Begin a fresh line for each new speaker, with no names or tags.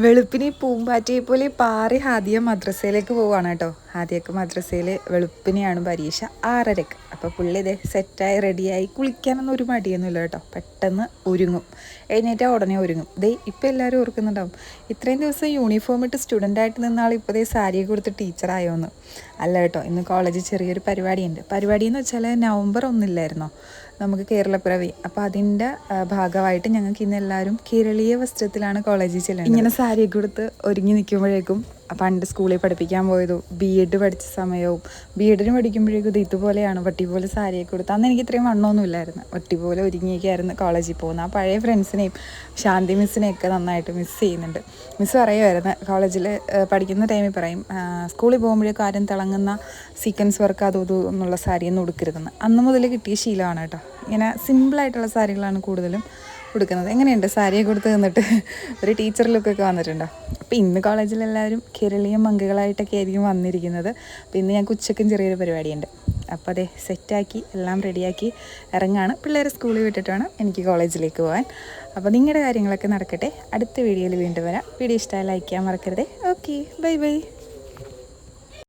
വെളുപ്പിന് പൂമ്പാറ്റയെ പോലെ പാറി ഹാദിയ മദ്രസയിലേക്ക് പോവുകയാണ് കേട്ടോ. ഹാദിയക്ക് മദ്രസയിൽ വെളുപ്പിനെയാണ് പരീക്ഷ 6:30. അപ്പോൾ പുള്ളി ഇതേ സെറ്റായി റെഡിയായി കുളിക്കാനൊന്നും ഒരു മടിയൊന്നുമില്ല കേട്ടോ. പെട്ടെന്ന് ഒരുങ്ങും, എഴുന്നേറ്റാൽ ഉടനെ ഒരുങ്ങും. ഇപ്പോൾ എല്ലാവരും ഓർക്കുന്നുണ്ടാവും, ഇത്രയും ദിവസം യൂണിഫോം ഇട്ട് സ്റ്റുഡൻ്റായിട്ട് നിന്ന ആൾ ഇപ്പോൾ സാരിയൊക്കെ കൊടുത്ത് ടീച്ചറായോന്ന്. അല്ല കേട്ടോ, ഇന്ന് കോളേജിൽ ചെറിയൊരു പരിപാടിയുണ്ട്. പരിപാടി എന്ന് വെച്ചാൽ November 1 നമുക്ക് കേരളപ്പിറവി. അപ്പോൾ അതിൻ്റെ ഭാഗമായിട്ട് ഞങ്ങൾക്ക് ഇന്ന് എല്ലാവരും കേരളീയ വസ്ത്രത്തിലാണ് കോളേജിൽ ചെല്ലുന്നത്. ഇങ്ങനെ സാരിയൊക്കെ കൊടുത്ത് ഒരുങ്ങി നിൽക്കുമ്പോഴേക്കും പണ്ട് സ്കൂളിൽ പഠിപ്പിക്കാൻ പോയതും BEd പഠിച്ച സമയവും BEdന് പഠിക്കുമ്പോഴേക്കും ഇത് ഇതുപോലെയാണ്, വട്ടി പോലെ സാരിയൊക്കെ കൊടുത്ത്. അന്ന് എനിക്ക് ഇത്രയും വണ്ണമൊന്നുമില്ലായിരുന്നു. വട്ടി പോലെ ഒരുങ്ങിയൊക്കെയായിരുന്നു കോളേജിൽ പോകുന്നത്. ആ പഴയ ഫ്രണ്ട്സിനെയും ശാന്തി മിസ്സിനെയൊക്കെ നന്നായിട്ട് മിസ്സ് ചെയ്യുന്നുണ്ട്. മിസ്സ് പറയുമായിരുന്നു, കോളേജിൽ പഠിക്കുന്ന ടൈമിൽ പറയും, സ്കൂളിൽ പോകുമ്പോഴേക്കും ആരും തിളങ്ങുന്ന സീക്വൻസ് വർക്ക് അതും ഇതും എന്നുള്ള സാരിയൊന്നും ഉടുക്കരുതെന്ന്. അന്ന് മുതൽ കിട്ടിയ ശീലമാണ് കേട്ടോ. ഇങ്ങനെ സിമ്പിളായിട്ടുള്ള സാരികളാണ് കൂടുതലും ഉടുക്കുന്നത്. എങ്ങനെയുണ്ട് സാരിയൊക്കെ കൊടുത്ത് നിന്നിട്ട് ഒരു ടീച്ചർ ലുക്കൊക്കെ വന്നിട്ടുണ്ടോ? അപ്പോൾ ഇന്ന് കോളേജിലെല്ലാവരും കേരളീയ മങ്കുകളായിട്ടൊക്കെ ആയിരിക്കും വന്നിരിക്കുന്നത്. അപ്പോൾ ഇന്ന് ഞങ്ങൾക്ക് ഉച്ചയ്ക്കും ചെറിയൊരു പരിപാടിയുണ്ട്. അപ്പോൾ അതെ സെറ്റാക്കി എല്ലാം റെഡിയാക്കി ഇറങ്ങാണ്. പിള്ളേരെ സ്കൂളിൽ വിട്ടിട്ടാണ് എനിക്ക് കോളേജിലേക്ക് പോകാൻ. അപ്പോൾ നിങ്ങളുടെ കാര്യങ്ങളൊക്കെ നടക്കട്ടെ. അടുത്ത വീഡിയോയിൽ വീണ്ടും വരാം. വീഡിയോ ഇഷ്ടമായി ലൈക്ക് ചെയ്യാൻ മറക്കരുതേ. Okay, bye bye.